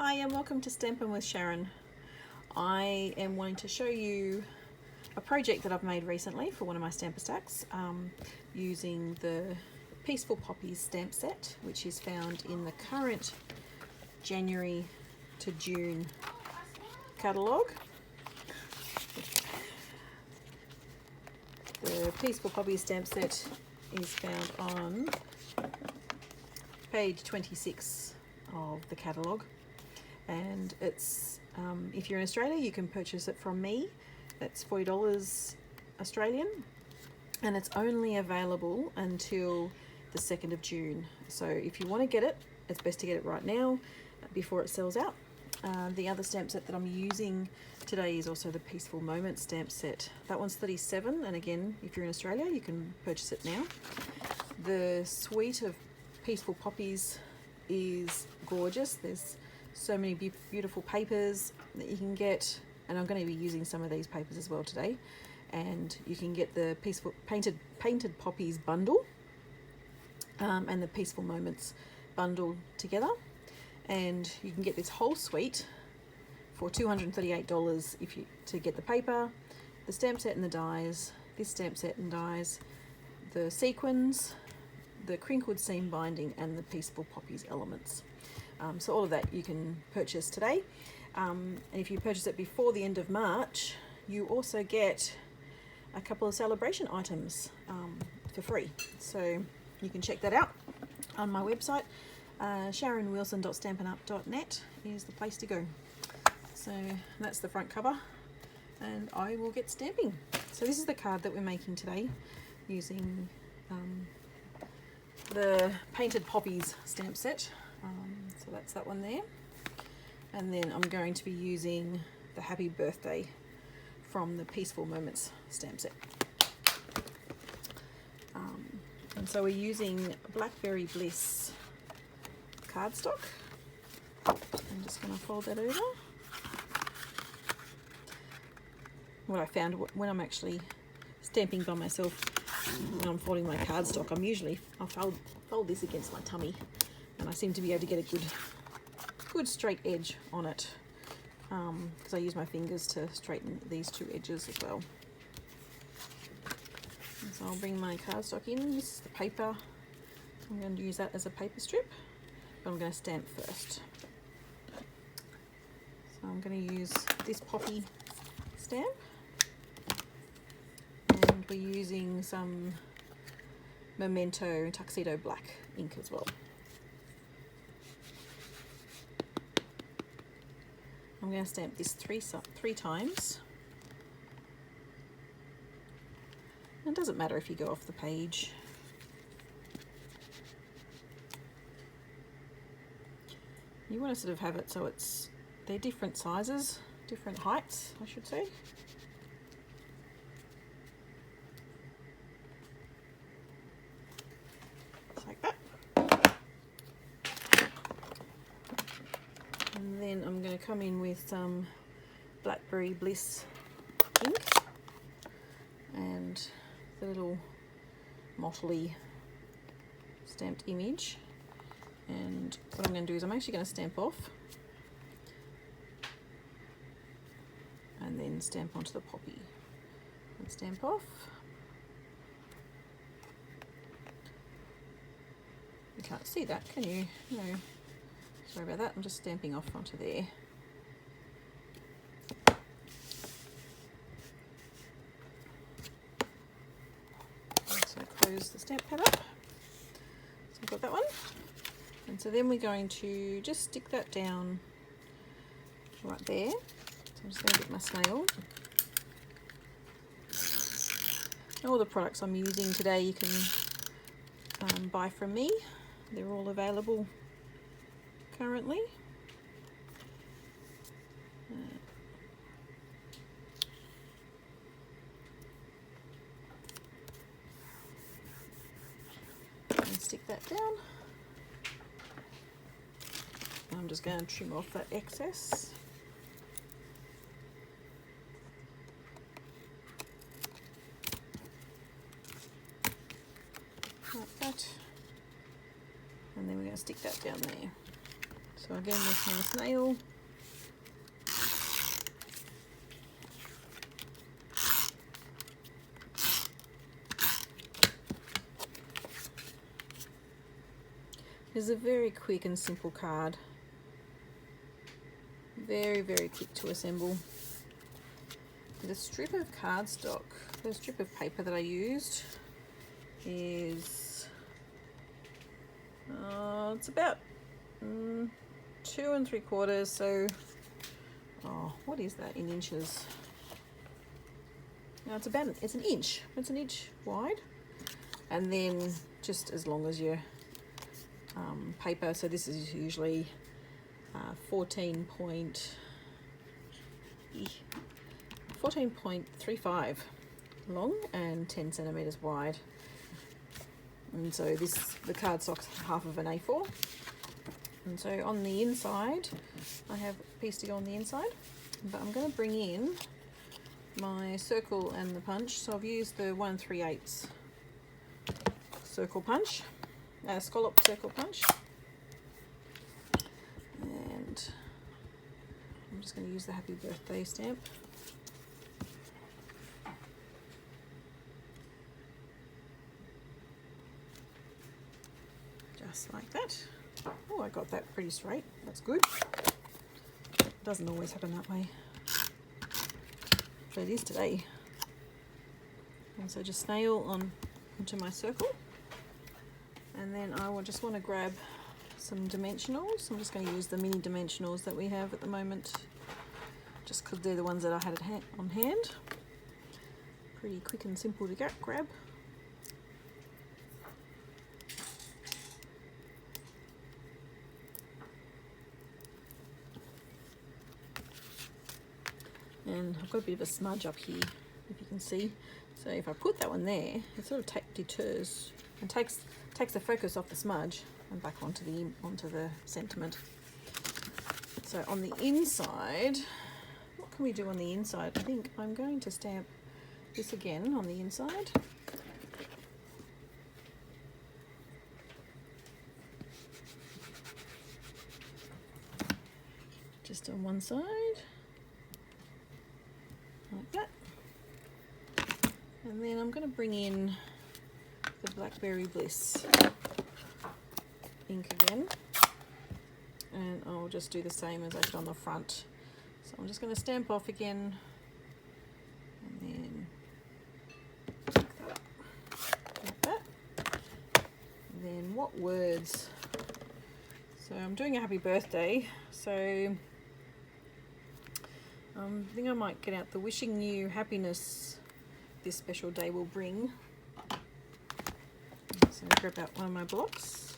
Hi and welcome to Stampin' with Sharon. I am wanting to show you a project that I've made recently for one of my stamper stacks using the Peaceful Poppies stamp set, which is found in the current January to June catalogue. The Peaceful Poppies stamp set is found on page 26 of the catalogue. And it's if you're in Australia, you can purchase it from me. It's $40 Australian, and it's only available until the 2nd of June. So if you want to get it, it's best to get it right now before it sells out. The other stamp set that I'm using today is also the Peaceful Moments stamp set. That one's $37, and again, if you're in Australia, you can purchase it now. The suite of Peaceful Poppies is gorgeous. There's so many beautiful papers that you can get, and I'm going to be using some of these papers as well today. And you can get the Peaceful Painted Poppies bundle and the Peaceful Moments bundle together, and you can get this whole suite for $238 if you to get the paper, the stamp set and the dies, this stamp set and dies, the sequins, the crinkled seam binding, and the Peaceful Poppies elements. So all of that you can purchase today, and if you purchase it before the end of March, you also get a couple of celebration items for free. So you can check that out on my website. SharonWilson.stampinup.net is the place to go. So that's the front cover, and I will get stamping. So this is the card that we're making today using the Painted Poppies stamp set. So that's that one there, and then I'm going to be using the Happy Birthday from the Peaceful Moments stamp set. And so we're using Blackberry Bliss cardstock. I'm just going to fold that over. What I found when I'm actually stamping by myself, when I'm folding my cardstock, I'll fold this against my tummy, and I seem to be able to get a good straight edge on it, because I use my fingers to straighten these two edges as well. And so I'll bring my cardstock in. This is the paper. I'm going to use that as a paper strip, but I'm going to stamp first. So I'm going to use this poppy stamp, and we're using some Memento Tuxedo Black ink as well. I'm going to stamp this three times. It doesn't matter if you go off the page. You want to sort of have it so they're different sizes, different heights, I should say. Just like that. And then I'm going to come in with some Blackberry Bliss ink and the little mottly stamped image. And what I'm going to do is I'm actually going to stamp off and then stamp onto the poppy. And stamp off. You can't see that, can you? No. Sorry about that, I'm just stamping off onto there. So close the stamp pad up. So I've got that one. And so then we're going to just stick that down right there. So I'm just going to get my snail. All the products I'm using today you can buy from me. They're all available currently. And stick that down. I'm just going to trim off that excess. Like that. And then we're going to stick that down there. So again, working on a snail. This is a very quick and simple card. Very, very quick to assemble. The strip of cardstock, the strip of paper that I used is, it's about 2 3/4, so, what is that in inches? No, it's an inch. It's an inch wide, and then just as long as your paper. So this is usually 14.35 long and 10 centimeters wide. And so the cardstock's half of an A4. And so on the inside, I have a piece to go on the inside, but I'm going to bring in my circle and the punch. So I've used the 1 3/8 circle punch, scallop circle punch. And I'm just going to use the happy birthday stamp. Just like that. Oh, I got that pretty straight. That's good. It doesn't always happen that way, but it is today. And so just snail onto my circle, and then I will just want to grab some dimensionals. I'm just going to use the mini dimensionals that we have at the moment, just because they're the ones that I had on hand. Pretty quick and simple to grab. And I've got a bit of a smudge up here, if you can see. So if I put that one there, it sort of deters and takes the focus off the smudge and back onto the sentiment. So on the inside, what can we do on the inside? I think I'm going to stamp this again on the inside. Just on one side, like that. And then I'm going to bring in the Blackberry Bliss ink again, and I'll just do the same as I did on the front. So I'm just going to stamp off again, and then pick that up like that. And then what words? So I'm doing a happy birthday, so I think I might get out the wishing you happiness this special day will bring. So I grab out one of my blocks.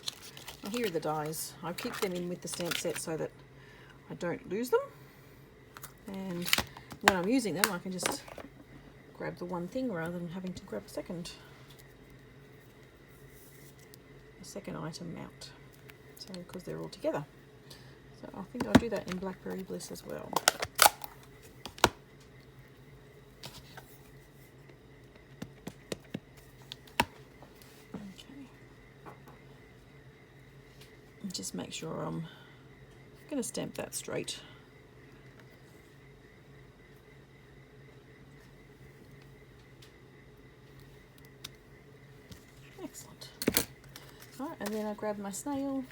Oh, here are the dies. I keep them in with the stamp set so that I don't lose them. And when I'm using them, I can just grab the one thing rather than having to grab a second item out. So because they're all together. So I think I'll do that in Blackberry Bliss as well. Just make sure I'm going to stamp that straight. Excellent. All right, and then I grab my snail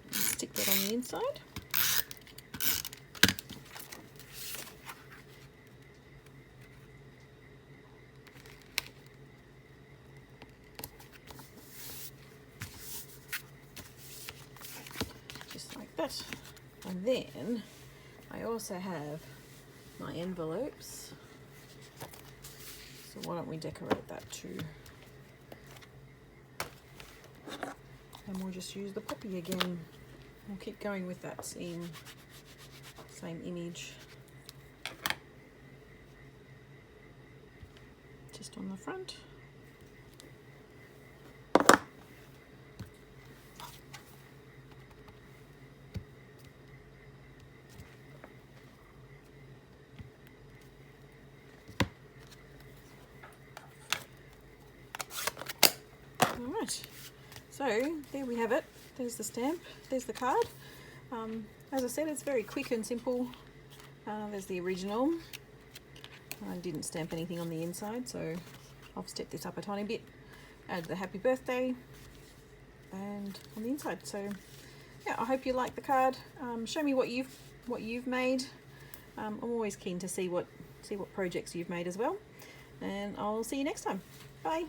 and stick that on the inside. That. And then I also have my envelopes, so why don't we decorate that too, and we'll just use the poppy again. We'll keep going with that same image, just on the front. So there we have it. There's the stamp, there's the card. As I said, it's very quick and simple. There's the original. I didn't stamp anything on the inside, so I've stepped this up a tiny bit. Add the happy birthday and on the inside. So yeah, I hope you like the card. Show me what you've made. I'm always keen to see what projects you've made as well. And I'll see you next time. Bye.